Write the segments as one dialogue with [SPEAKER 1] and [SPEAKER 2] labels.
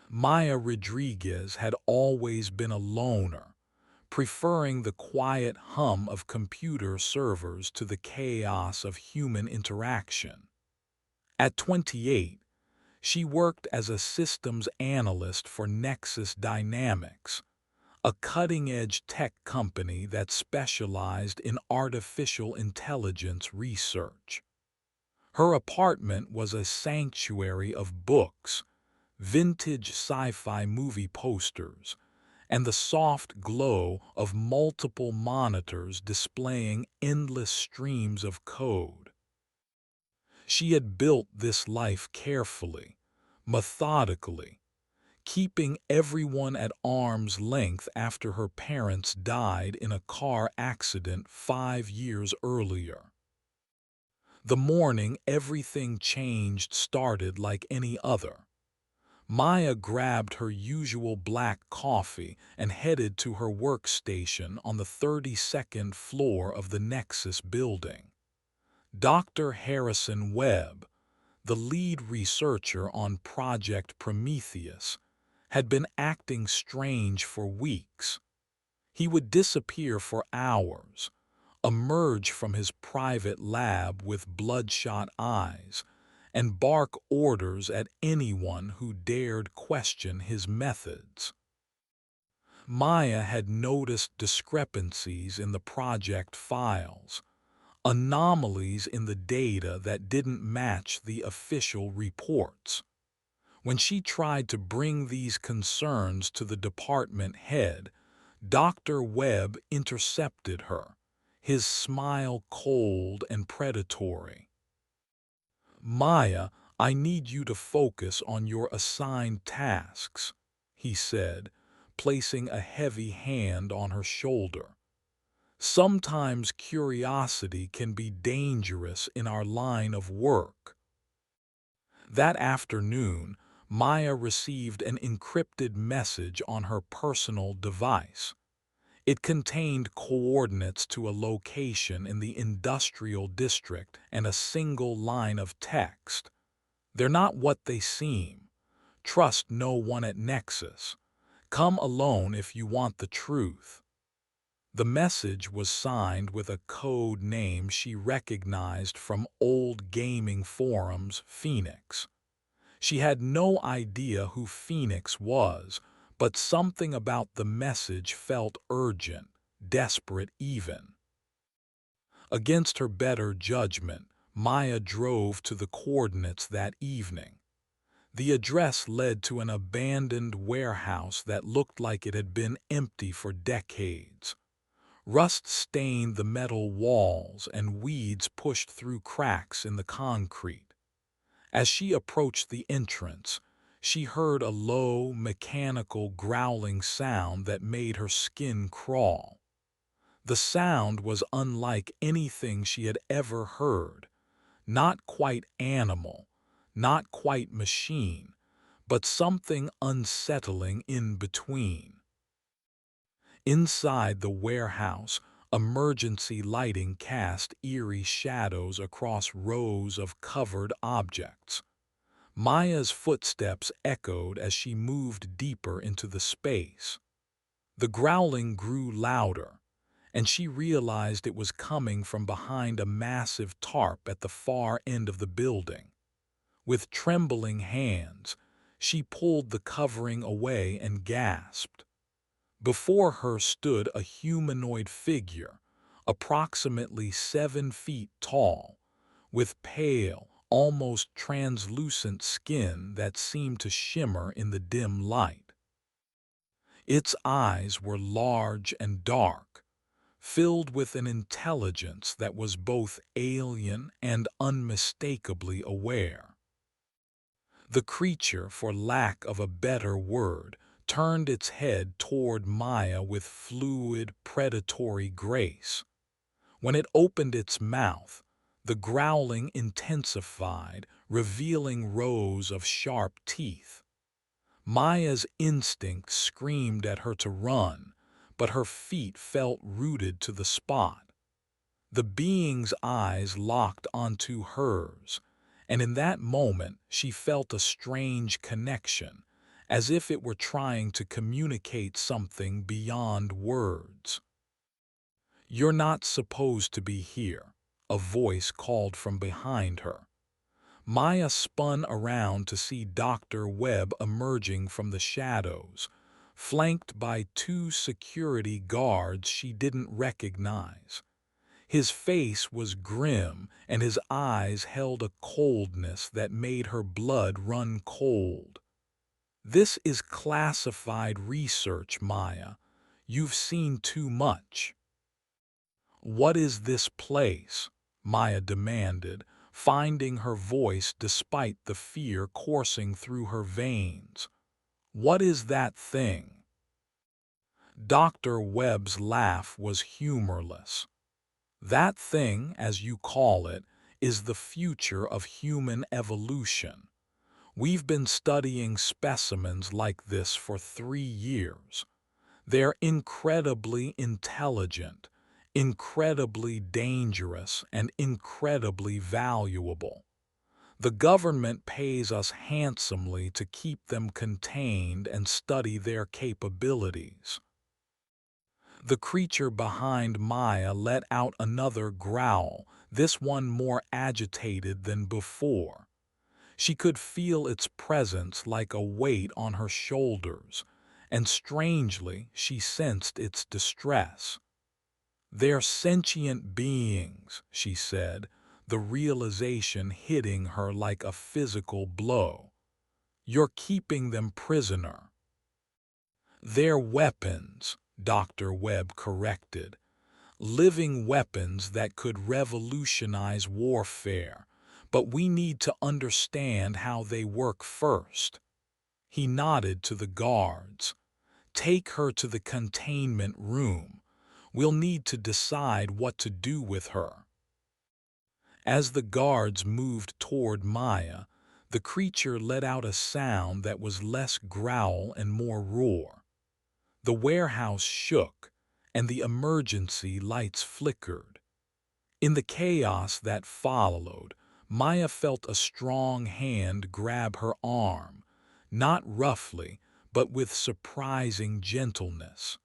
[SPEAKER 1] Maya Rodriguez had always been a loner, preferring the quiet hum of computer servers to the chaos of human interaction. At 28, she worked as a systems analyst for Nexus Dynamics, a cutting-edge tech company that specialized in artificial intelligence research. Her apartment was a sanctuary of books, vintage sci-fi movie posters, and the soft glow of multiple monitors displaying endless streams of code. She had built this life carefully, methodically, keeping everyone at arm's length after her parents died in a car accident 5 years earlier. The morning everything changed started like any other. Maya grabbed her usual black coffee and headed to her workstation on the 32nd floor of the Nexus building. Dr. Harrison Webb, the lead researcher on Project Prometheus, had been acting strange for weeks. He would disappear for hours, emerge from his private lab with bloodshot eyes, and bark orders at anyone who dared question his methods. Maya had noticed discrepancies in the project files, anomalies in the data that didn't match the official reports. When she tried to bring these concerns to the department head, Dr. Webb intercepted her, his smile cold and predatory. "Maya, I need you to focus on your assigned tasks," he said, placing a heavy hand on her shoulder. "Sometimes curiosity can be dangerous in our line of work." That afternoon, Maya received an encrypted message on her personal device. It contained coordinates to a location in the industrial district and a single line of text. "They're not what they seem. Trust no one at Nexus. Come alone if you want the truth." The message was signed with a code name she recognized from old gaming forums, Phoenix. She had no idea who Phoenix was, but something about the message felt urgent, desperate even. Against her better judgment, Maya drove to the coordinates that evening. The address led to an abandoned warehouse that looked like it had been empty for decades. Rust stained the metal walls and weeds pushed through cracks in the concrete. As she approached the entrance, she heard a low, mechanical growling sound that made her skin crawl. The sound was unlike anything she had ever heard, not quite animal, not quite machine, but something unsettling in between. Inside the warehouse, emergency lighting cast eerie shadows across rows of covered objects. Maya's footsteps echoed as she moved deeper into the space. The growling grew louder, and she realized it was coming from behind a massive tarp at the far end of the building. With trembling hands, she pulled the covering away and gasped. Before her stood a humanoid figure, approximately 7 feet tall, with pale, almost translucent skin that seemed to shimmer in the dim light. Its eyes were large and dark, filled with an intelligence that was both alien and unmistakably aware. The creature, for lack of a better word, turned its head toward Maya with fluid, predatory grace. When it opened its mouth, the growling intensified, revealing rows of sharp teeth. Maya's instinct screamed at her to run, but her feet felt rooted to the spot. The being's eyes locked onto hers, and in that moment she felt a strange connection, as if it were trying to communicate something beyond words. "You're not supposed to be here," a voice called from behind her. Maya spun around to see Dr. Webb emerging from the shadows, flanked by two security guards she didn't recognize. His face was grim, and his eyes held a coldness that made her blood run cold. "This is classified research, Maya. You've seen too much." "What is this place?" Maya demanded, finding her voice despite the fear coursing through her veins. "What is that thing?" Dr. Webb's laugh was humorless. "That thing, as you call it, is the future of human evolution. We've been studying specimens like this for 3 years. They're incredibly intelligent, incredibly dangerous, and incredibly valuable. The government pays us handsomely to keep them contained and study their capabilities." The creature behind Maya let out another growl, this one more agitated than before. She could feel its presence like a weight on her shoulders, and strangely she sensed its distress. "They're sentient beings," she said, the realization hitting her like a physical blow. "You're keeping them prisoner." "They're weapons," Dr. Webb corrected. "Living weapons that could revolutionize warfare, but we need to understand how they work first." He nodded to the guards. "Take her to the containment room. We'll need to decide what to do with her." As the guards moved toward Maya, the creature let out a sound that was less growl and more roar. The warehouse shook, and the emergency lights flickered. In the chaos that followed, Maya felt a strong hand grab her arm, not roughly, but with surprising gentleness.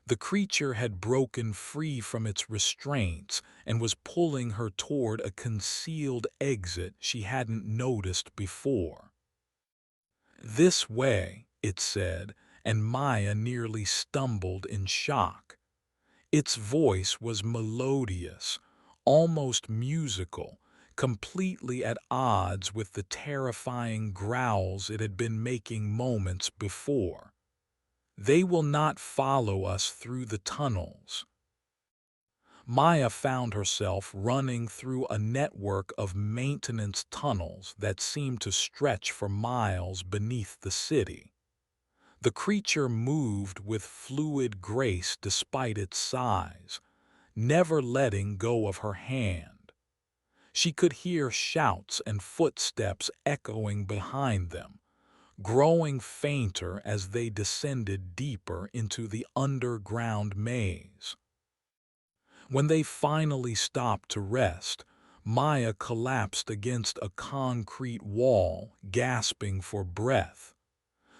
[SPEAKER 1] The creature had broken free from its restraints and was pulling her toward a concealed exit she hadn't noticed before. "This way," it said, and Maya nearly stumbled in shock. Its voice was melodious, almost musical, completely at odds with the terrifying growls it had been making moments before. "They will not follow us through the tunnels." Maya found herself running through a network of maintenance tunnels that seemed to stretch for miles beneath the city. The creature moved with fluid grace despite its size, never letting go of her hand. She could hear shouts and footsteps echoing behind them, growing fainter as they descended deeper into the underground maze. When they finally stopped to rest, Maya collapsed against a concrete wall, gasping for breath.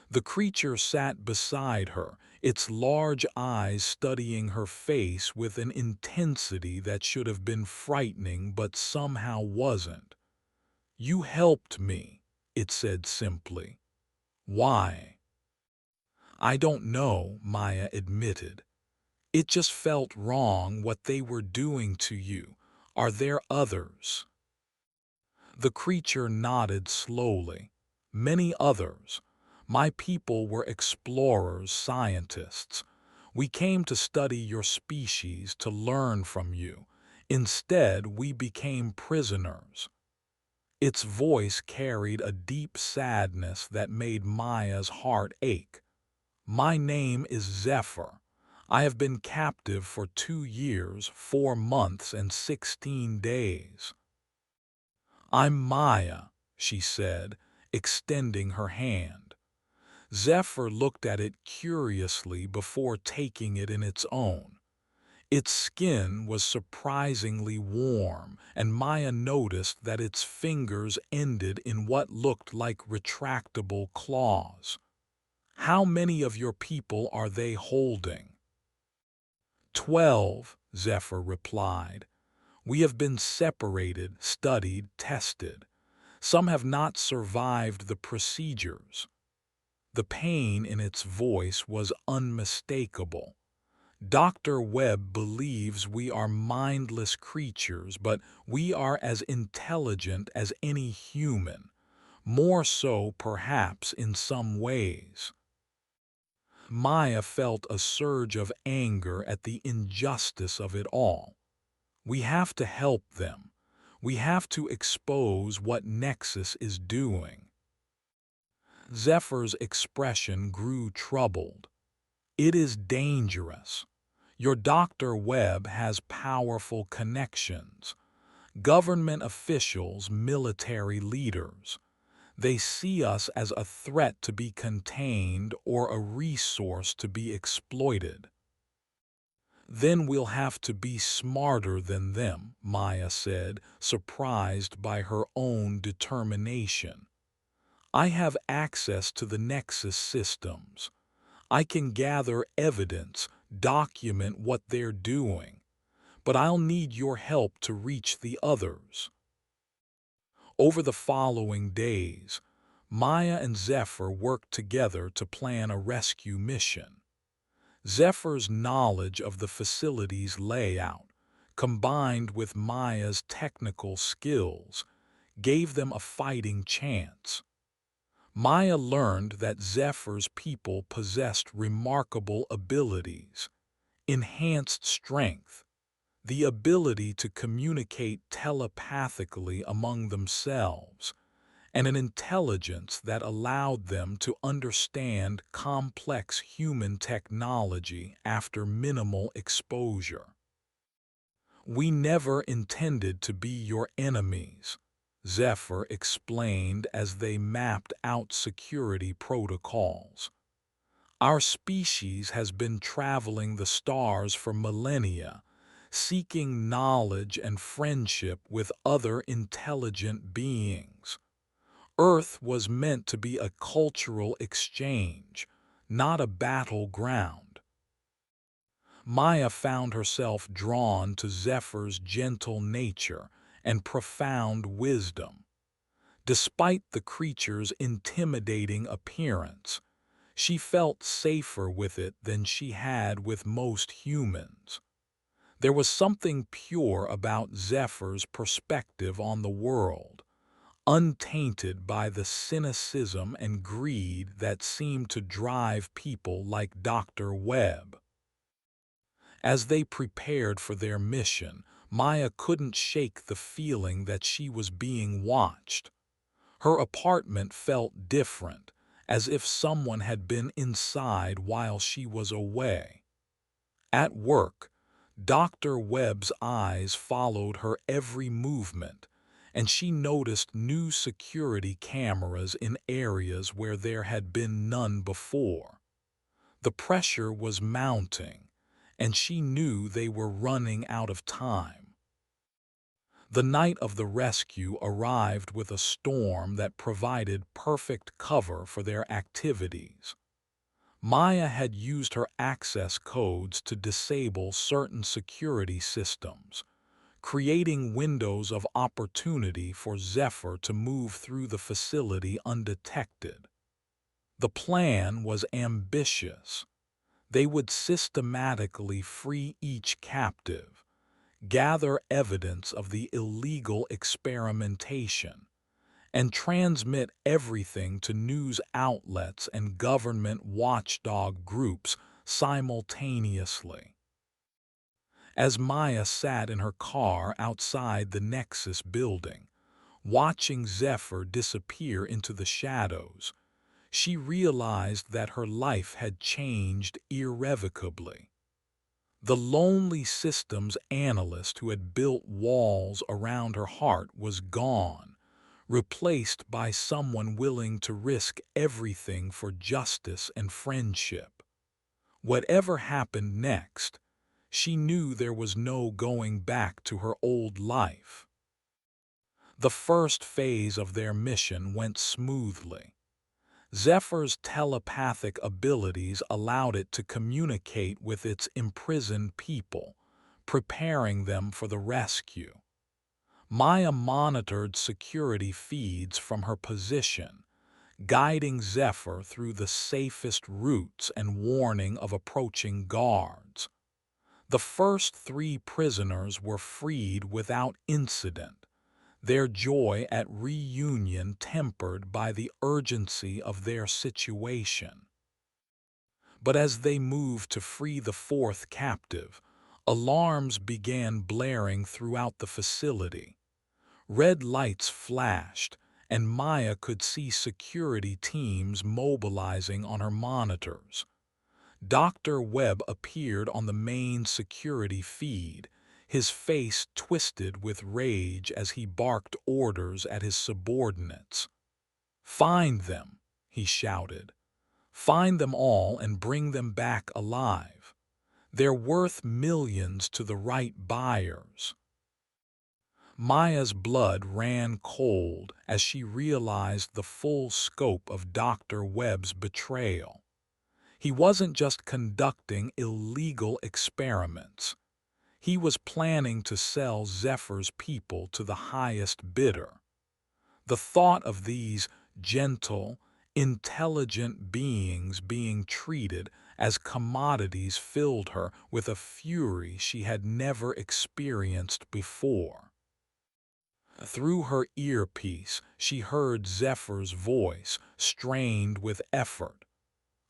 [SPEAKER 1] The creature sat beside her, its large eyes studying her face with an intensity that should have been frightening but somehow wasn't. "You helped me," it said simply. "Why?" "I don't know," Maya admitted. "It just felt wrong what they were doing to you. Are there others?" The creature nodded slowly. "Many others. My people were explorers, scientists. We came to study your species, to learn from you. Instead, we became prisoners." Its voice carried a deep sadness that made Maya's heart ache. "My name is Zephyr. I have been captive for 2 years, 4 months, and 16 days." "I'm Maya," she said, extending her hand. Zephyr looked at it curiously before taking it in its own. Its skin was surprisingly warm, and Maya noticed that its fingers ended in what looked like retractable claws. How many of your people are they holding? 12, Zephyr replied. We have been separated, studied, tested. Some have not survived the procedures. The pain in its voice was unmistakable. Dr. Webb believes we are mindless creatures, but we are as intelligent as any human, more so perhaps in some ways. Maya felt a surge of anger at the injustice of it all. We have to help them. We have to expose what Nexus is doing. Zephyr's expression grew troubled. It is dangerous. Your Dr. Webb has powerful connections. Government officials, military leaders. They see us as a threat to be contained or a resource to be exploited. Then we'll have to be smarter than them, Maya said, surprised by her own determination. I have access to the Nexus systems. I can gather evidence, document what they're doing, but I'll need your help to reach the others. Over the following days, Maya and Zephyr worked together to plan a rescue mission. Zephyr's knowledge of the facility's layout, combined with Maya's technical skills, gave them a fighting chance. Maya learned that Zephyr's people possessed remarkable abilities, enhanced strength, the ability to communicate telepathically among themselves, and an intelligence that allowed them to understand complex human technology after minimal exposure. We never intended to be your enemies, Zephyr explained as they mapped out security protocols. Our species has been traveling the stars for millennia, seeking knowledge and friendship with other intelligent beings. Earth was meant to be a cultural exchange, not a battleground. Maya found herself drawn to Zephyr's gentle nature and profound wisdom. Despite the creature's intimidating appearance, she felt safer with it than she had with most humans. There was something pure about Zephyr's perspective on the world, untainted by the cynicism and greed that seemed to drive people like Dr. Webb. As they prepared for their mission, Maya couldn't shake the feeling that she was being watched. Her apartment felt different, as if someone had been inside while she was away. At work, Dr. Webb's eyes followed her every movement, and she noticed new security cameras in areas where there had been none before. The pressure was mounting, and she knew they were running out of time. The night of the rescue arrived with a storm that provided perfect cover for their activities. Maya had used her access codes to disable certain security systems, creating windows of opportunity for Zephyr to move through the facility undetected. The plan was ambitious. They would systematically free each captive, gather evidence of the illegal experimentation, and transmit everything to news outlets and government watchdog groups simultaneously. As Maya sat in her car outside the Nexus building, watching Zephyr disappear into the shadows, she realized that her life had changed irrevocably. The lonely systems analyst who had built walls around her heart was gone, replaced by someone willing to risk everything for justice and friendship. Whatever happened next, she knew there was no going back to her old life. The first phase of their mission went smoothly. Zephyr's telepathic abilities allowed it to communicate with its imprisoned people, preparing them for the rescue. Maya monitored security feeds from her position, guiding Zephyr through the safest routes and warning of approaching guards. The first 3 prisoners were freed without incident, their joy at reunion tempered by the urgency of their situation. But as they moved to free the 4th captive, alarms began blaring throughout the facility. Red lights flashed, and Maya could see security teams mobilizing on her monitors. Dr. Webb appeared on the main security feed, his face twisted with rage as he barked orders at his subordinates. "Find them," he shouted. "Find them all and bring them back alive. They're worth millions to the right buyers." Maya's blood ran cold as she realized the full scope of Dr. Webb's betrayal. He wasn't just conducting illegal experiments. He was planning to sell Zephyr's people to the highest bidder. The thought of these gentle, intelligent beings being treated as commodities filled her with a fury she had never experienced before. Through her earpiece, she heard Zephyr's voice, strained with effort.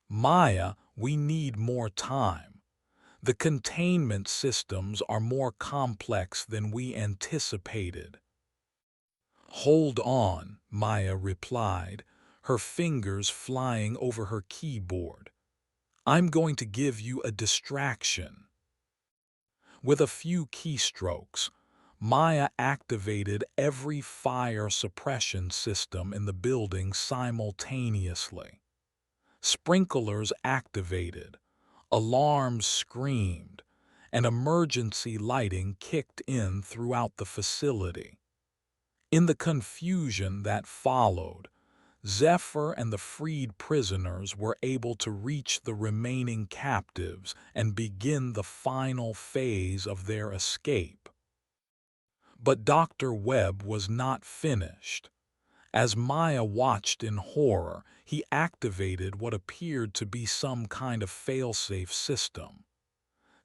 [SPEAKER 1] "Maya, we need more time. The containment systems are more complex than we anticipated." "Hold on," Maya replied, her fingers flying over her keyboard. "I'm going to give you a distraction." With a few keystrokes, Maya activated every fire suppression system in the building simultaneously. Sprinklers activated, alarms screamed, and emergency lighting kicked in throughout the facility. In the confusion that followed, Zephyr and the freed prisoners were able to reach the remaining captives and begin the final phase of their escape. But Dr. Webb was not finished. As Maya watched in horror, he activated what appeared to be some kind of failsafe system.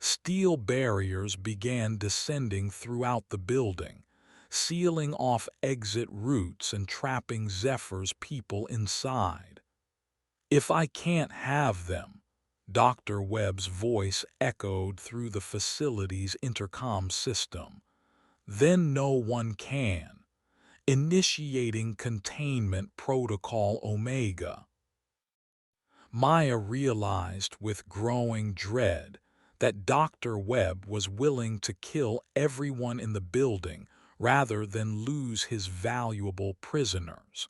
[SPEAKER 1] Steel barriers began descending throughout the building, sealing off exit routes and trapping Zephyr's people inside. "If I can't have them," Dr. Webb's voice echoed through the facility's intercom system, "then no one can. Initiating Containment Protocol Omega." Maya realized with growing dread that Dr. Webb was willing to kill everyone in the building rather than lose his valuable prisoners.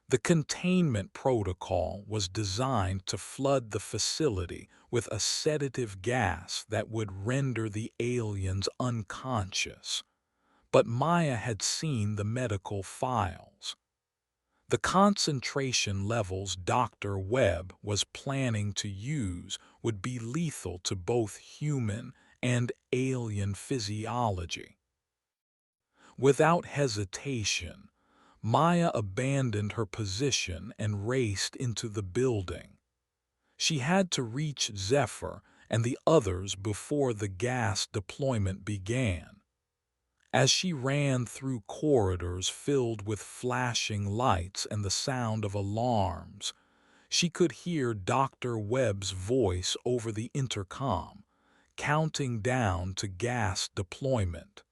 [SPEAKER 1] The containment protocol was designed to flood the facility with a sedative gas that would render the aliens unconscious. But Maya had seen the medical files. The concentration levels Dr. Webb was planning to use would be lethal to both human and alien physiology. Without hesitation, Maya abandoned her position and raced into the building. She had to reach Zephyr and the others before the gas deployment began. As she ran through corridors filled with flashing lights and the sound of alarms, she could hear Dr. Webb's voice over the intercom, counting down to gas deployment.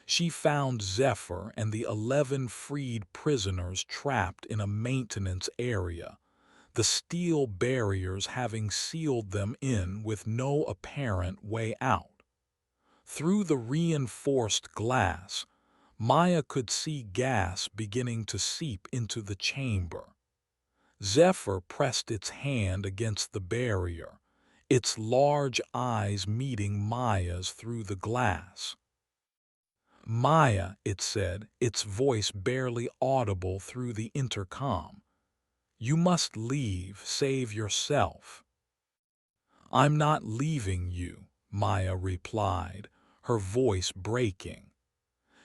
[SPEAKER 1] She found Zephyr and the 11 freed prisoners trapped in a maintenance area, the steel barriers having sealed them in with no apparent way out. Through the reinforced glass, Maya could see gas beginning to seep into the chamber. Zephyr pressed its hand against the barrier, its large eyes meeting Maya's through the glass. "Maya," it said, its voice barely audible through the intercom, You must leave, save yourself. I'm not leaving you, Maya replied, her voice breaking.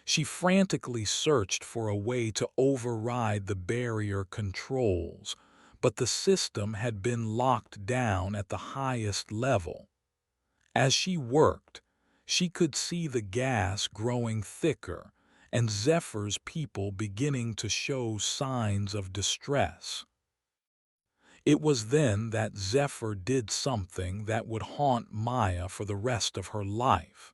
[SPEAKER 1] She frantically searched for a way to override the barrier controls, but the system had been locked down at the highest level. As she worked, she could see the gas growing thicker and Zephyr's people beginning to show signs of distress. It was then that Zephyr did something that would haunt Maya for the rest of her life.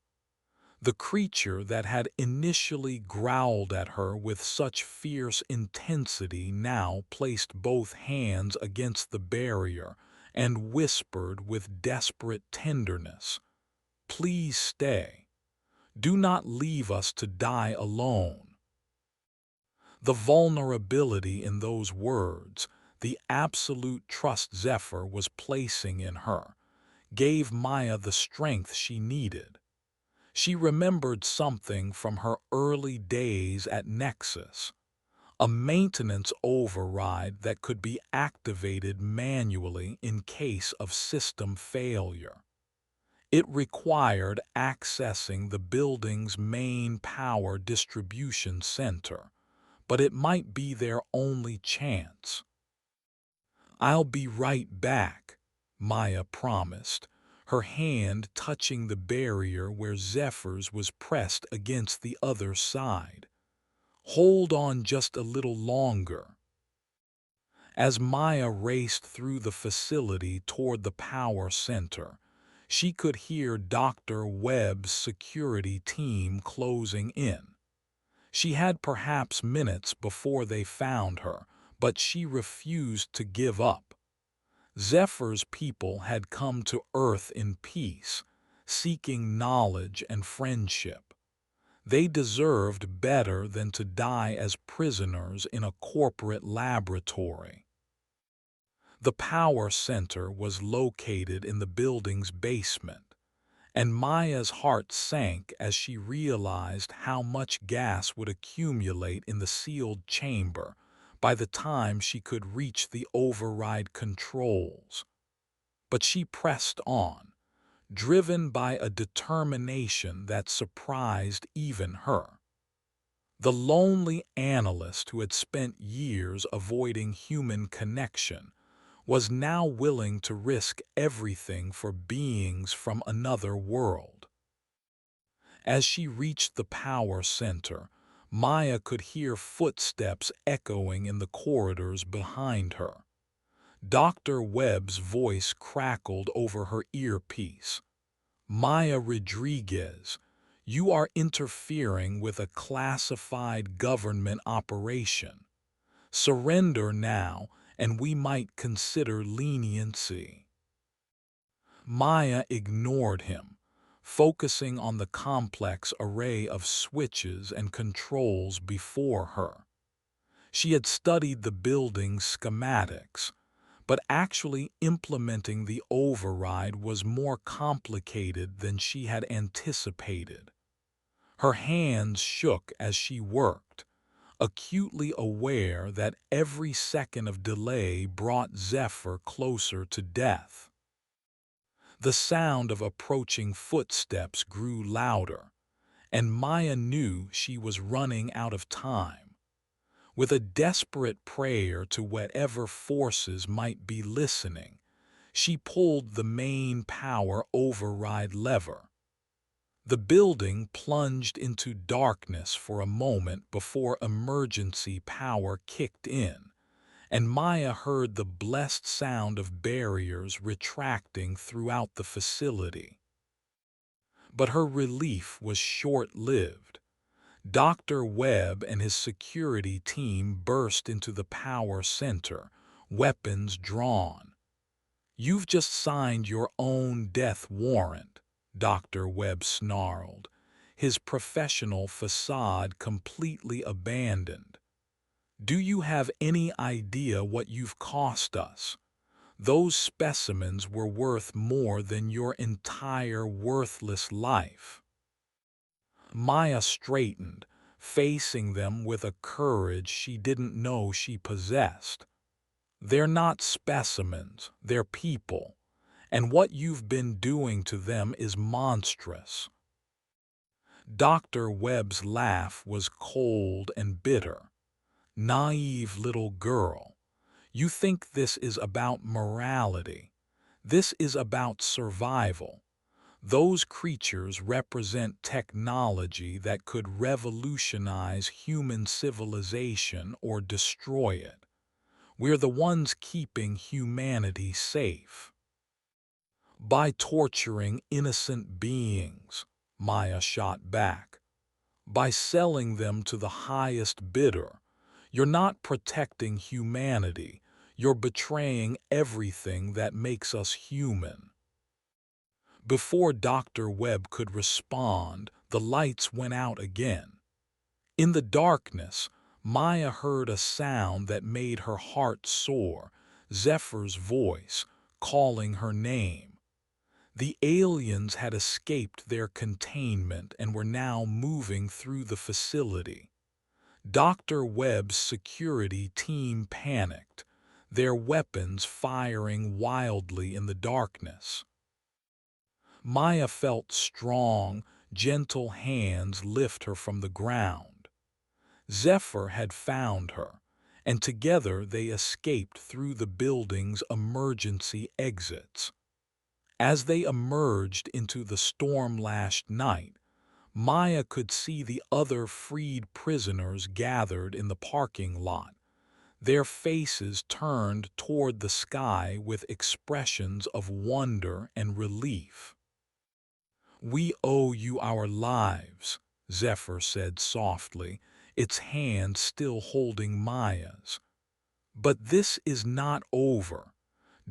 [SPEAKER 1] The creature that had initially growled at her with such fierce intensity now placed both hands against the barrier and whispered with desperate tenderness, "Please stay. Do not leave us to die alone." The vulnerability in those words, the absolute trust Zephyr was placing in her, gave Maya the strength she needed. She remembered something from her early days at Nexus, a maintenance override that could be activated manually in case of system failure. It required accessing the building's main power distribution center, but it might be their only chance. "I'll be right back," Maya promised, her hand touching the barrier where Zephyr's was pressed against the other side. "Hold on just a little longer." As Maya raced through the facility toward the power center, she could hear Dr. Webb's security team closing in. She had perhaps minutes before they found her, but she refused to give up. Zephyr's people had come to Earth in peace, seeking knowledge and friendship. They deserved better than to die as prisoners in a corporate laboratory. The power center was located in the building's basement, and Maya's heart sank as she realized how much gas would accumulate in the sealed chamber by the time she could reach the override controls. But she pressed on, driven by a determination that surprised even her. The lonely analyst who had spent years avoiding human connection was now willing to risk everything for beings from another world. As she reached the power center, Maya could hear footsteps echoing in the corridors behind her. Dr. Webb's voice crackled over her earpiece. "Maya Rodriguez, you are interfering with a classified government operation. Surrender now, and we might consider leniency." Maya ignored him, focusing on the complex array of switches and controls before her. She had studied the building's schematics, but actually implementing the override was more complicated than she had anticipated. Her hands shook as she worked, acutely aware that every second of delay brought Zephyr closer to death. The sound of approaching footsteps grew louder, and Maya knew she was running out of time. With a desperate prayer to whatever forces might be listening, she pulled the main power override lever. The building plunged into darkness for a moment before emergency power kicked in, and Maya heard the blessed sound of barriers retracting throughout the facility. But her relief was short-lived. Dr. Webb and his security team burst into the power center, weapons drawn. "You've just signed your own death warrant," Dr. Webb snarled, his professional facade completely abandoned. "Do you have any idea what you've cost us? Those specimens were worth more than your entire worthless life." Maya straightened, facing them with a courage she didn't know she possessed. They're not specimens, they're people, and what you've been doing to them is monstrous. Dr. Webb's laugh was cold and bitter. Naive little girl, you think this is about morality. This is about survival. Those creatures represent technology that could revolutionize human civilization or destroy it. We're the ones keeping humanity safe. By torturing innocent beings, Maya shot back. By selling them to the highest bidder, you're not protecting humanity, you're betraying everything that makes us human. Before Dr. Webb could respond, the lights went out again. In the darkness, Maya heard a sound that made her heart soar, Zephyr's voice, calling her name. The aliens had escaped their containment and were now moving through the facility. Dr. Webb's security team panicked, their weapons firing wildly in the darkness. Maya felt strong, gentle hands lift her from the ground. Zephyr had found her, and together they escaped through the building's emergency exits. As they emerged into the storm-lashed night, Maya could see the other freed prisoners gathered in the parking lot, their faces turned toward the sky with expressions of wonder and relief. "We owe you our lives," Zephyr said softly, its hand still holding Maya's. "But this is not over.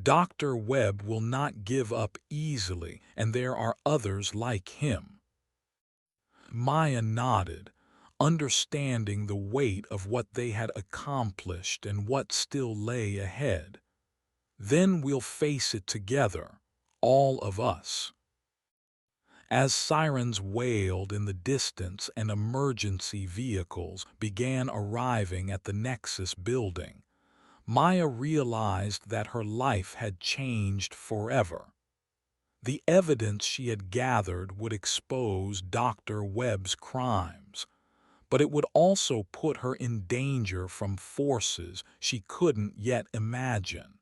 [SPEAKER 1] Dr. Webb will not give up easily, and there are others like him." Maya nodded, understanding the weight of what they had accomplished and what still lay ahead. "Then we'll face it together, all of us." As sirens wailed in the distance and emergency vehicles began arriving at the Nexus building, Maya realized that her life had changed forever. The evidence she had gathered would expose Dr. Webb's crimes, but it would also put her in danger from forces she couldn't yet imagine.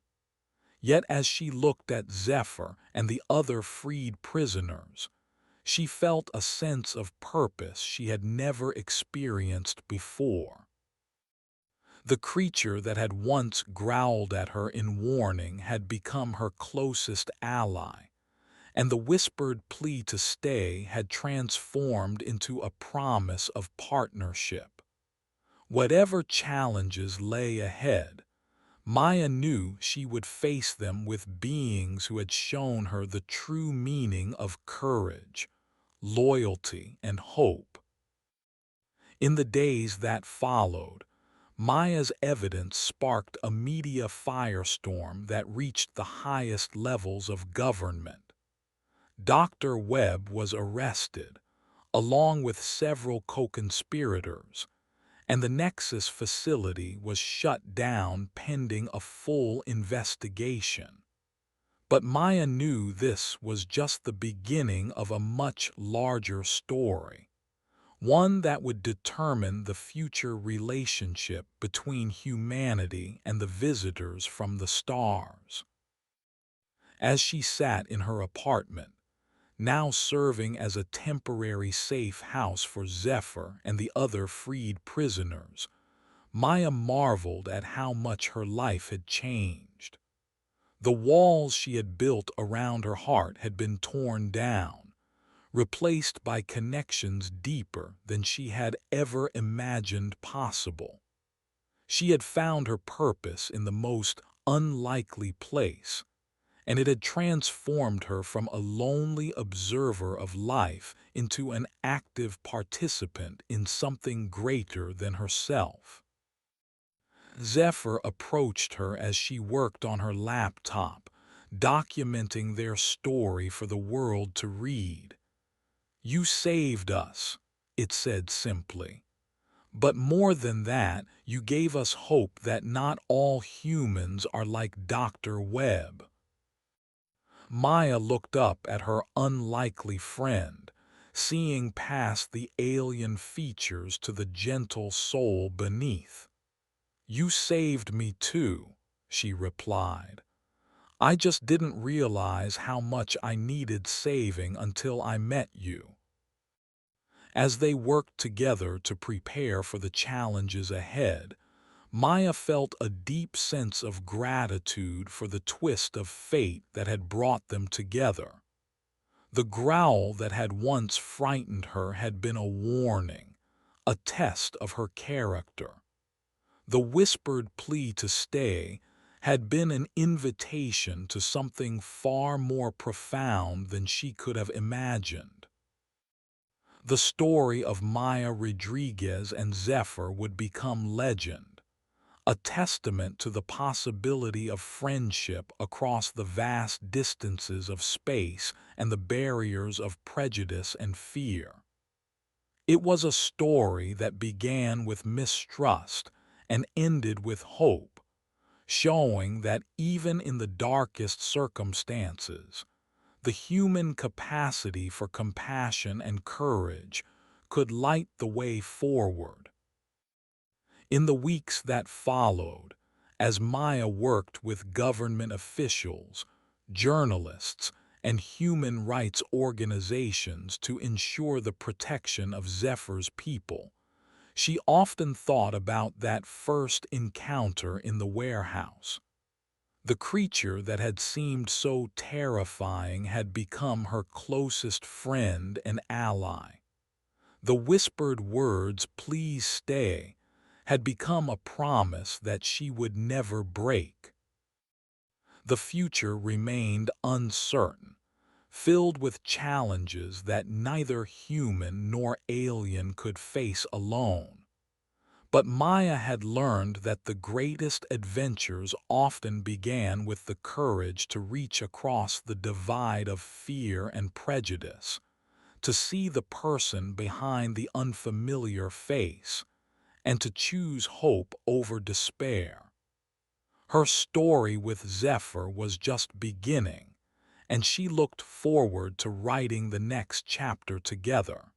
[SPEAKER 1] Yet as she looked at Zephyr and the other freed prisoners, she felt a sense of purpose she had never experienced before. The creature that had once growled at her in warning had become her closest ally, and the whispered plea to stay had transformed into a promise of partnership. Whatever challenges lay ahead, Maya knew she would face them with beings who had shown her the true meaning of courage, loyalty, and hope. In the days that followed, Maya's evidence sparked a media firestorm that reached the highest levels of government. Dr. Webb was arrested, along with several co-conspirators, and the Nexus facility was shut down pending a full investigation. But Maya knew this was just the beginning of a much larger story, one that would determine the future relationship between humanity and the visitors from the stars. As she sat in her apartment, now serving as a temporary safe house for Zephyr and the other freed prisoners, Maya marveled at how much her life had changed. The walls she had built around her heart had been torn down, replaced by connections deeper than she had ever imagined possible. She had found her purpose in the most unlikely place, and it had transformed her from a lonely observer of life into an active participant in something greater than herself. Zephyr approached her as she worked on her laptop, documenting their story for the world to read. "You saved us," it said simply. But more than that, you gave us hope that not all humans are like Dr. Webb. Maya looked up at her unlikely friend, seeing past the alien features to the gentle soul beneath. "You saved me too," she replied. "I just didn't realize how much I needed saving until I met you." As they worked together to prepare for the challenges ahead, Maya felt a deep sense of gratitude for the twist of fate that had brought them together. The growl that had once frightened her had been a warning, a test of her character. The whispered plea to stay had been an invitation to something far more profound than she could have imagined. The story of Maya Rodriguez and Zephyr would become legend, a testament to the possibility of friendship across the vast distances of space and the barriers of prejudice and fear. It was a story that began with mistrust and ended with hope, showing that even in the darkest circumstances, the human capacity for compassion and courage could light the way forward. In the weeks that followed, as Maya worked with government officials, journalists, and human rights organizations to ensure the protection of Zephyr's people, she often thought about that first encounter in the warehouse. The creature that had seemed so terrifying had become her closest friend and ally. The whispered words, "Please stay," had become a promise that she would never break. The future remained uncertain, filled with challenges that neither human nor alien could face alone. But Maya had learned that the greatest adventures often began with the courage to reach across the divide of fear and prejudice, to see the person behind the unfamiliar face, and to choose hope over despair. Her story with Zephyr was just beginning, and she looked forward to writing the next chapter together.